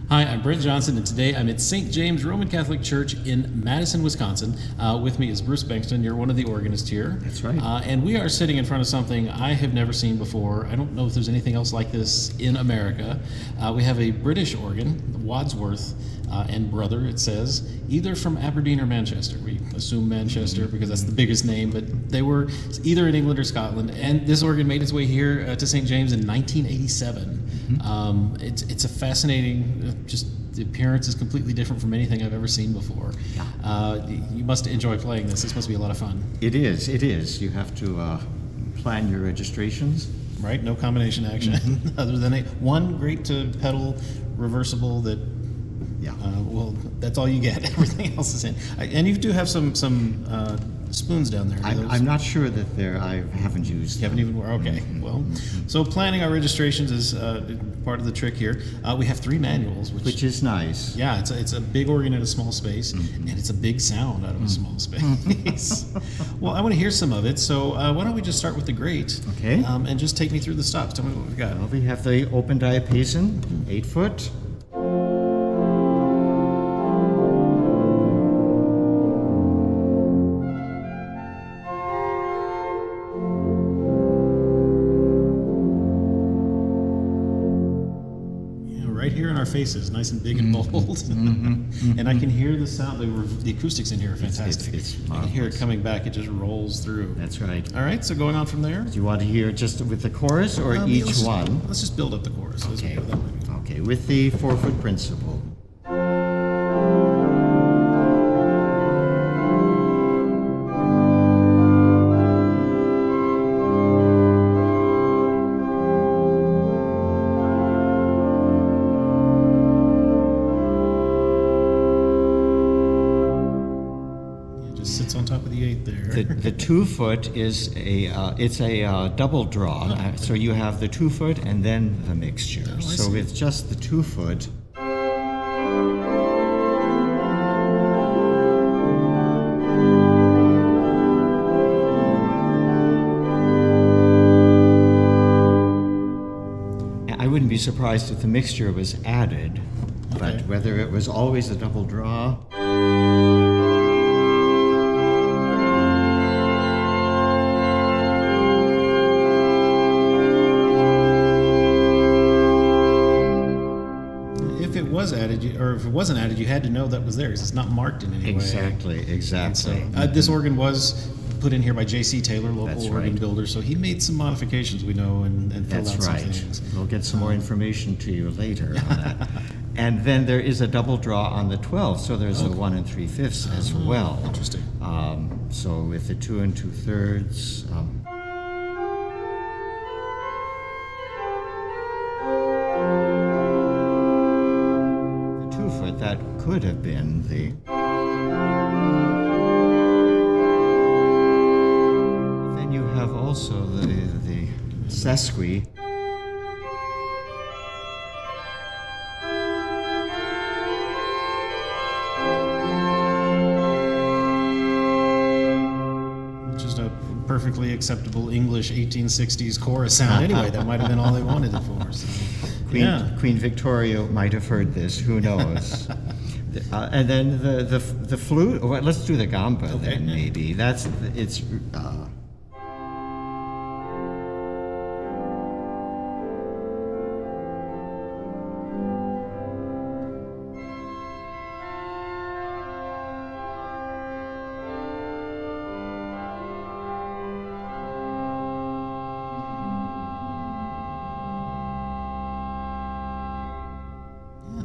Hi, I'm Brent Johnson, and today I'm at St. James Roman Catholic Church in Madison, Wisconsin. With me is Bruce Bengtson. You're one of the organists here. That's right. And we are sitting in front of something I have never seen before. I don't know if there's anything else like this in America. We have a British organ, Wadsworth and Brother, it says, either from Aberdeen or Manchester. We assume Manchester because that's the biggest name, but they were either in England or Scotland. And this organ made its way here to St. James in 1987. It's a fascinating, just the appearance is completely different from anything I've ever seen before. Yeah. You must enjoy playing this. This must be a lot of fun. It is. You have to plan your registrations. Right? No combination action other than one great to pedal reversible that. Yeah. Well, that's all you get. Everything else is in. And you do have some spoons down there. I'm not sure that I haven't used. You haven't even. Okay. Well, so planning our registrations is part of the trick here. We have 3 manuals, which is nice. Yeah, it's a big organ in a small space, and it's a big sound out of a small space. Well, I want to hear some of it. So why don't we just start with the great? Okay. And just take me through the stops. Tell me what we've got. Well, we have the open diapason, 8 foot. Right here in our faces, nice and big and bold. And I can hear the sound. The acoustics in here are fantastic. It's I can hear it coming back. It just rolls through. That's right. All right, so going on from there. Do you want to hear just with the chorus or each one? Let's just build up the chorus. Okay. Okay, with the 4-foot principle. Sits on top of the 8 there. The 2-foot is a double draw. So you have the 2-foot and then the mixture. So with just the 2-foot. I wouldn't be surprised if the mixture was added, but whether it was always a double draw. If it was added, or if it wasn't added, you had to know that was there because it's not marked in any way. Exactly. So, this organ was put in here by J.C. Taylor, local organ builder, so he made some modifications, we know, and filled out some things. We'll get some more information to you later on that. And then there is a double draw on the 12, so there's a 1 3/5 as well. Interesting. So with the 2 2/3. The 2-foot, that could have been the. Then you have also the sesqui. Perfectly acceptable English 1860s chorus sound anyway. That might have been all they wanted it for. So, Queen Victoria might have heard this. Who knows? And then the flute. Well, let's do the gamba then. Maybe it's.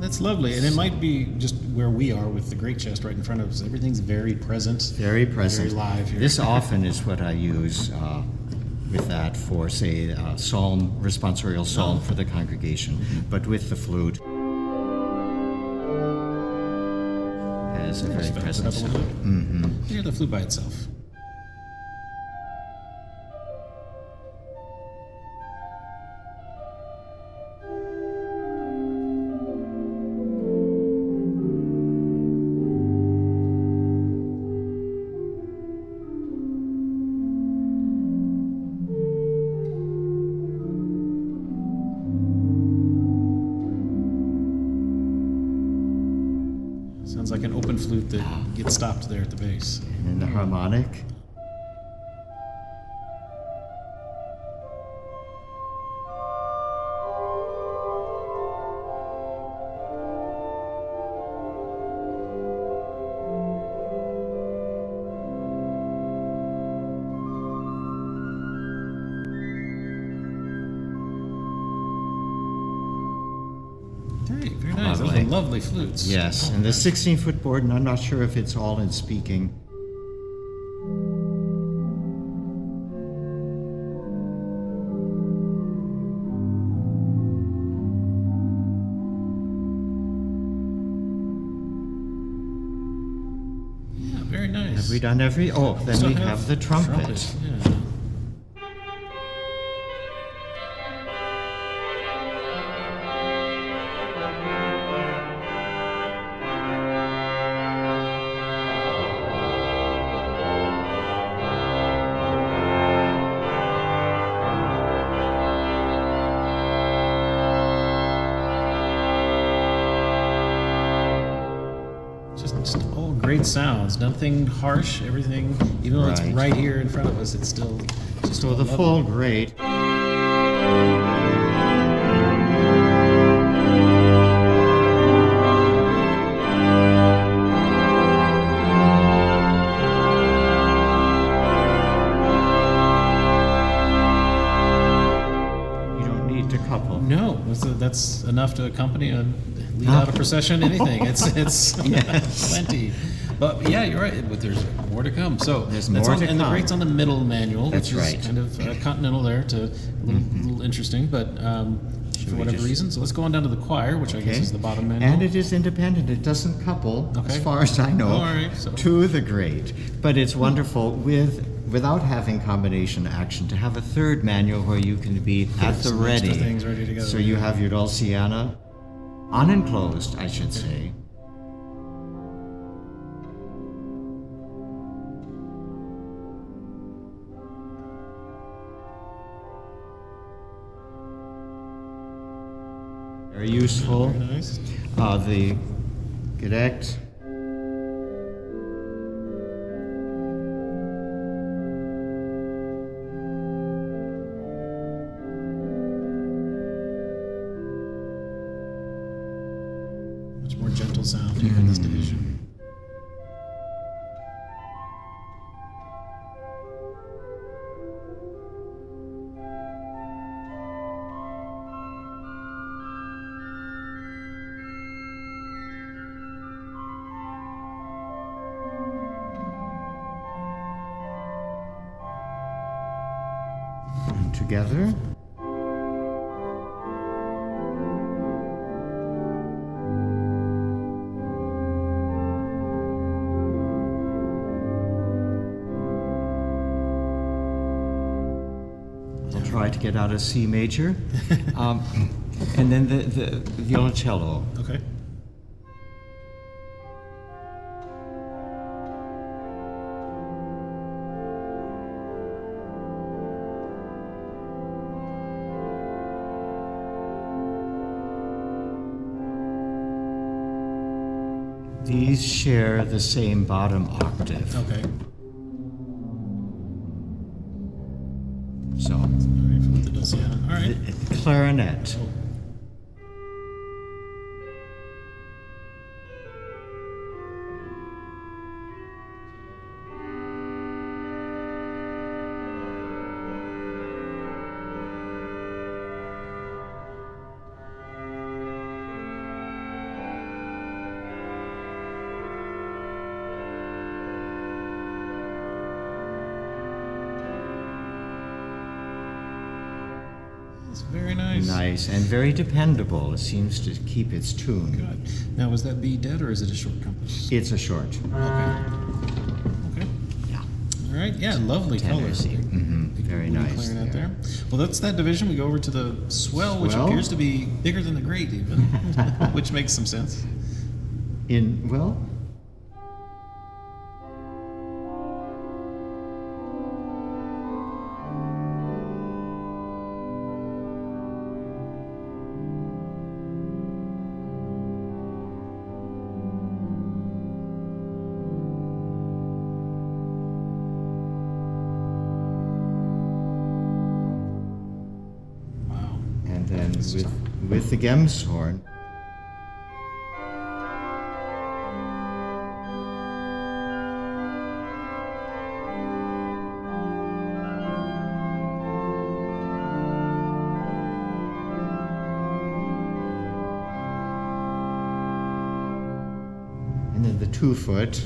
That's lovely, and it might be just where we are with the great chest right in front of us. Everything's very present. Very present. Very live here. This often is what I use with that for, say, psalm, responsorial psalm for the congregation. But with the flute, has a very present sound. Hear the flute by itself. Sounds like an open flute that gets stopped there at the base. And then the harmonic. Hey, very nice. Those are lovely flutes. Yes, and the 16-foot board, and I'm not sure if it's all in speaking. Yeah, very nice. Have we done every? Oh, then Still we have the trumpet. Yeah. Just all great sounds. Nothing harsh. Everything, even though it's Right. right here in front of us, it's still just So all the lovely. full great. You don't need to couple. No, that's enough to accompany a lead out a procession. Anything. It's Yes. plenty. But yeah, you're right. But there's more to come. So There's that's more on, to and the come. great's on the middle manual, That's which is right. kind of continental there, to a little interesting, but for we whatever just- reason. So let's go on down to the choir, which I guess is the bottom manual. And it is independent. It doesn't couple, as Okay. far as I know, All right, so- to the great. But it's wonderful without having combination action to have a third manual where you can be at the Some extra ready. things ready to go. So you have your Dulciana unenclosed, I should say. Very useful. Very nice. The gedeckt. Much more gentle sound here in this division. And together. I'll try to get out a C major. And then the violoncello. Okay. These share the same bottom octave. Okay. So, All right, flip the Dulciana. All right. clarinet. It's very nice. Nice and very dependable. It seems to keep its tune. Good. Now, is that B dead or is it a short compass? It's a short. Okay. Okay. Yeah. All right. Yeah, lovely color. Tenor C. Big Very blue nice clarinet there. there. Well, that's that division. We go over to the swell, which Swell? appears to be bigger than the great, even, which makes some sense. Well, with the Gems horn. And then the 2-foot.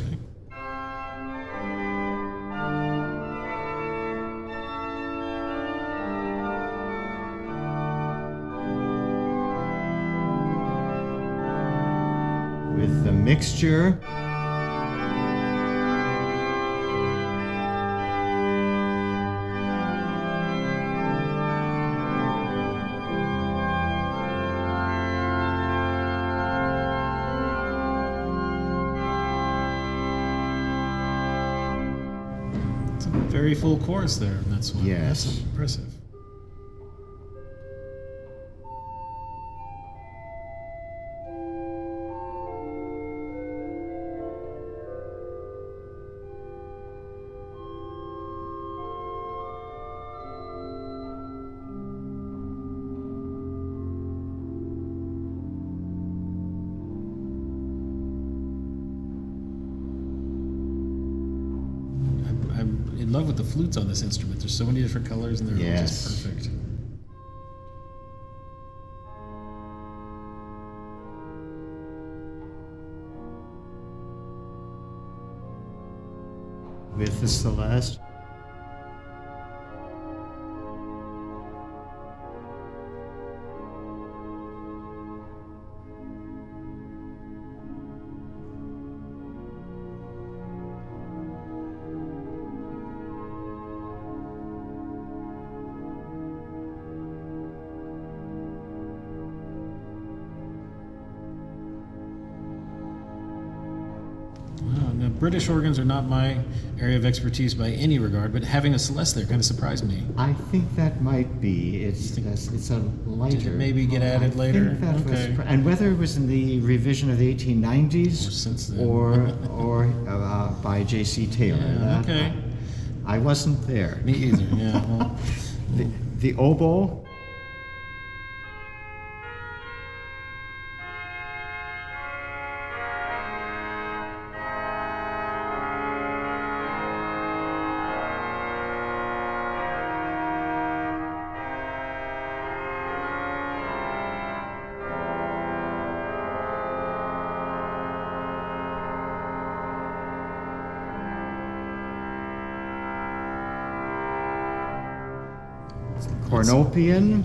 With the mixture. It's a very full chorus there, and that's one. Yes. That's impressive. I'm in love with the flutes on this instrument. There's so many different colors, and they're all just perfect. With the Celeste. Now, British organs are not my area of expertise by any regard, but having a Celeste there kind of surprised me. I think that might be. It's a lighter. Did it maybe get added later? I think that Okay. was, and whether it was in the revision of the 1890s Or since then. or by J.C. Taylor. Yeah, That- okay. I wasn't there. Me either. Yeah. Well, The oboe. Cornopian.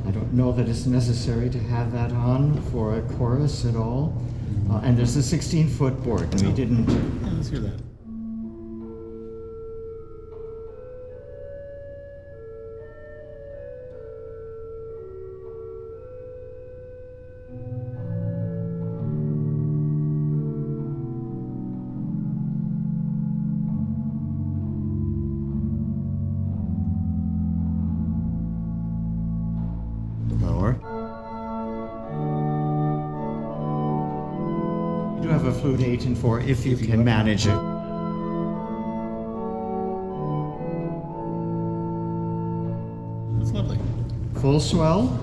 I don't know that it's necessary to have that on for a chorus at all. And there's a 16-foot board, and we didn't. yeah, let's hear that. Lower. You do have a flute 8 and 4 if you can manage it. That's lovely. Full swell.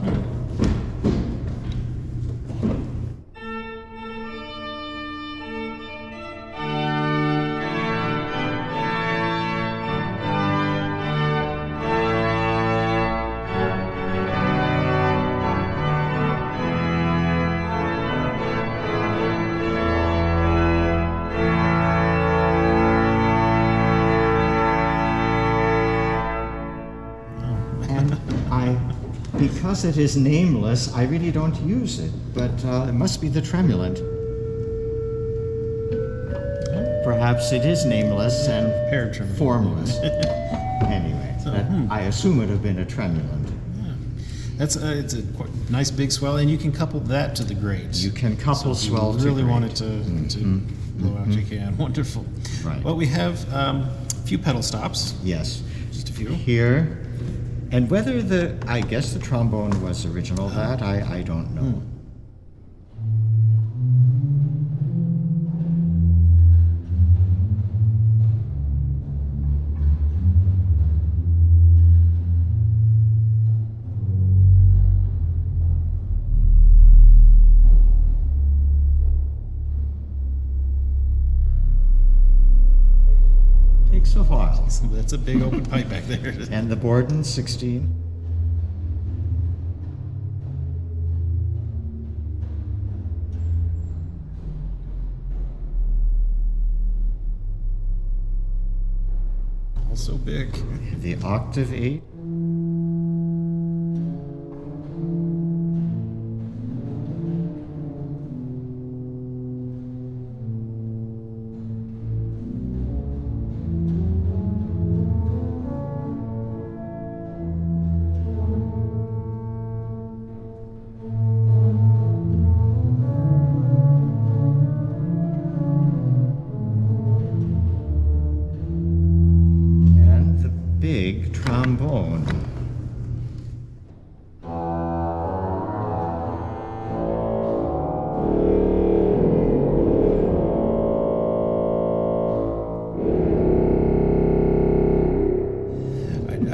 Because it is nameless, I really don't use it, but it must be the tremulant. Perhaps it is nameless and Paired tremulant. formless. Anyway, I assume it would have been a tremulant. That's it's a quite nice big swell, and you can couple that to the grate. You can couple So if swell you to really grate. want it to blow out, you can. Wonderful. Right. Well, we have a few pedal stops, Yes. just a few. Here And whether I guess the trombone was original, that I don't know. Takes a while. So that's a big open pipe back there. And the Borden 16. Also big. The octave 8. And the big trombone.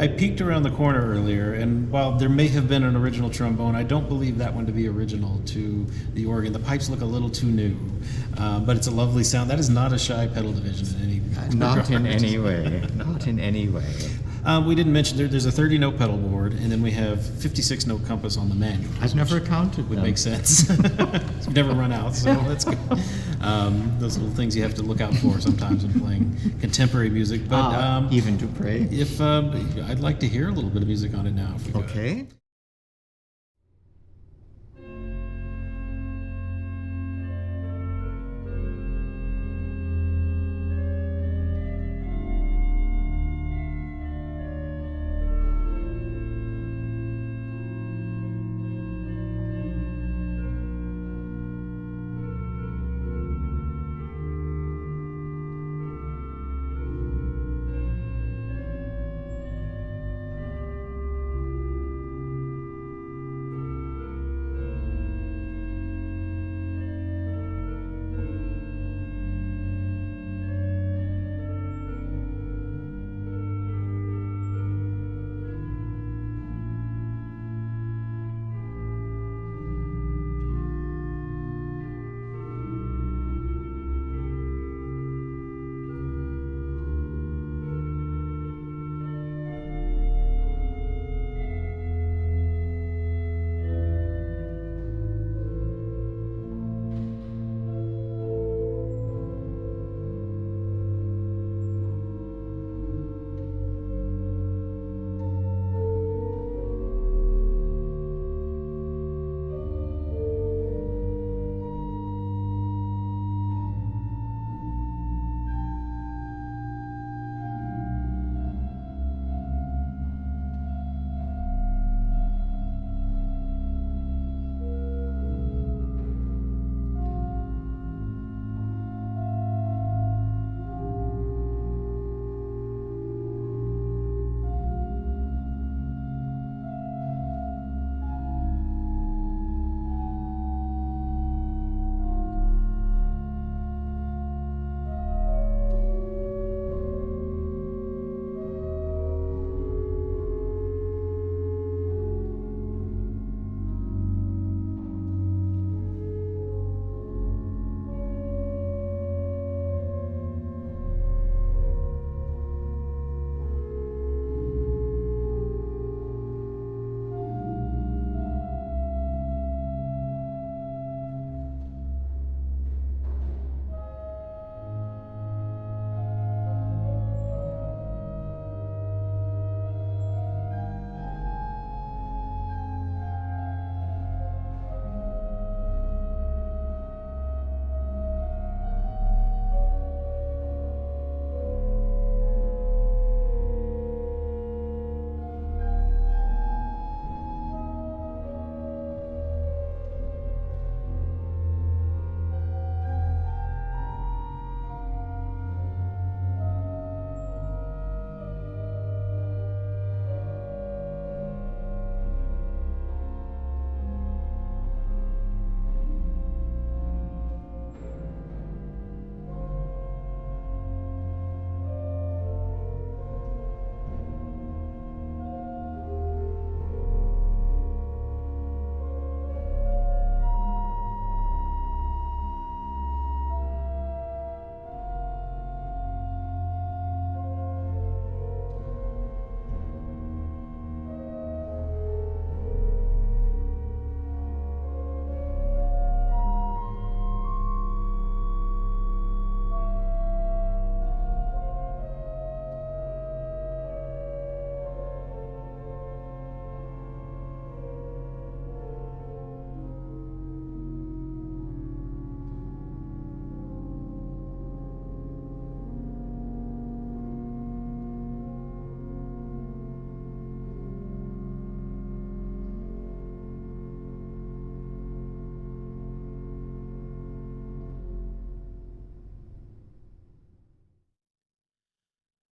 I peeked around the corner earlier, and while there may have been an original trombone, I don't believe that one to be original to the organ. The pipes look a little too new, but it's a lovely sound. That is not a shy pedal division in any Not in regard. any way. Not in any way. We didn't mention there's a 30-note pedal board, and then we have 56-note compass on the manual. I've never counted Would them. make sense. We've never run out, so that's good. Those little things you have to look out for sometimes when playing contemporary music. But Even Dupre. if I'd like to hear a little bit of music on it now. If we could. Okay.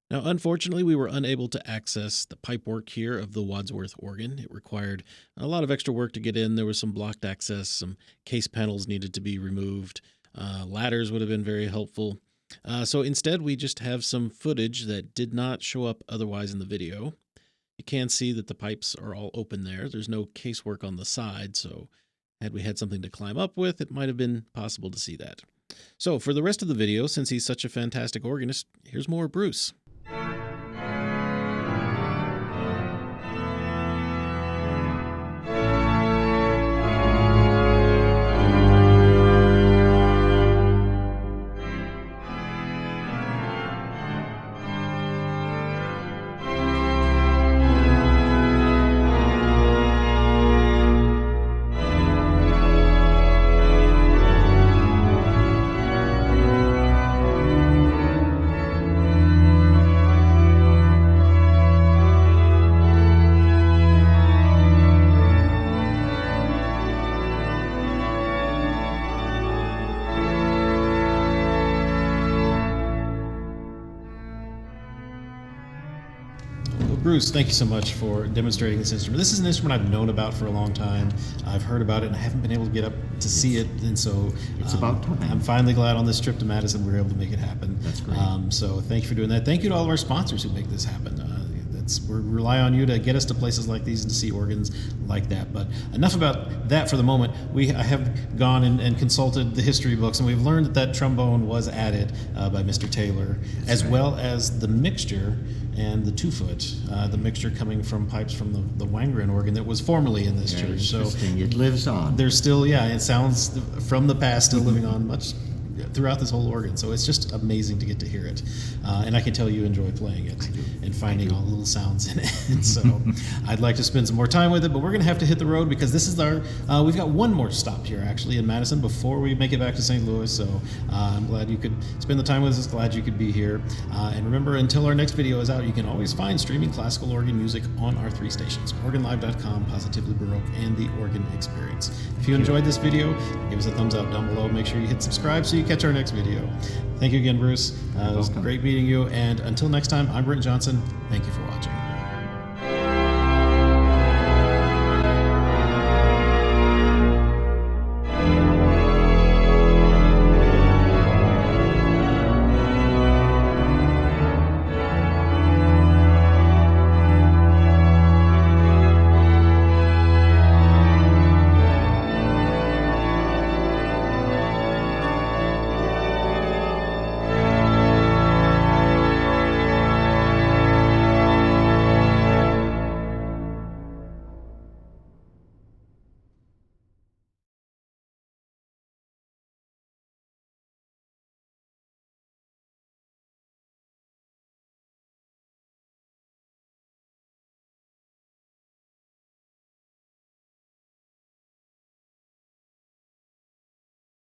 Now, unfortunately, we were unable to access the pipework here of the Wadsworth organ. It required a lot of extra work to get in. There was some blocked access, some case panels needed to be removed. Ladders would have been very helpful. So instead, we just have some footage that did not show up otherwise in the video. You can see that the pipes are all open there. There's no casework on the side, so had we had something to climb up with, it might have been possible to see that. So for the rest of the video, since he's such a fantastic organist, here's more Bruce. Bruce, thank you so much for demonstrating this instrument. This is an instrument I've known about for a long time. I've heard about it and I haven't been able to get up to see it, and so it's about time. I'm finally glad on this trip to Madison we were able to make it happen. That's great. So thank you for doing that. Thank you to all of our sponsors who make this happen. We rely on you to get us to places like these and to see organs like that. But enough about that for the moment. I have gone and consulted the history books, and we've learned that trombone was added by Mr. Taylor, as well as the mixture and the 2-foot, the mixture coming from pipes from the Wangren organ that was formerly in this church. So it lives on. There's still, it sounds from the past still living on much throughout this whole organ, so it's just amazing to get to hear it, and I can tell you enjoy playing it and finding all the little sounds in it. And so I'd like to spend some more time with it, but we're going to have to hit the road because this is our we've got one more stop here actually in Madison before we make it back to St. Louis. So I'm glad you could spend the time with us, glad you could be here, and remember, until our next video is out, you can always find streaming classical organ music on our 3 stations: organlive.com, Positively Baroque, and The Organ Experience. If you enjoyed this video, give us a thumbs up down below. Make sure you hit subscribe so you catch our next video. Thank you again, Bruce. It was great meeting you, and until next time, I'm Brent Johnson. Thank you for watching.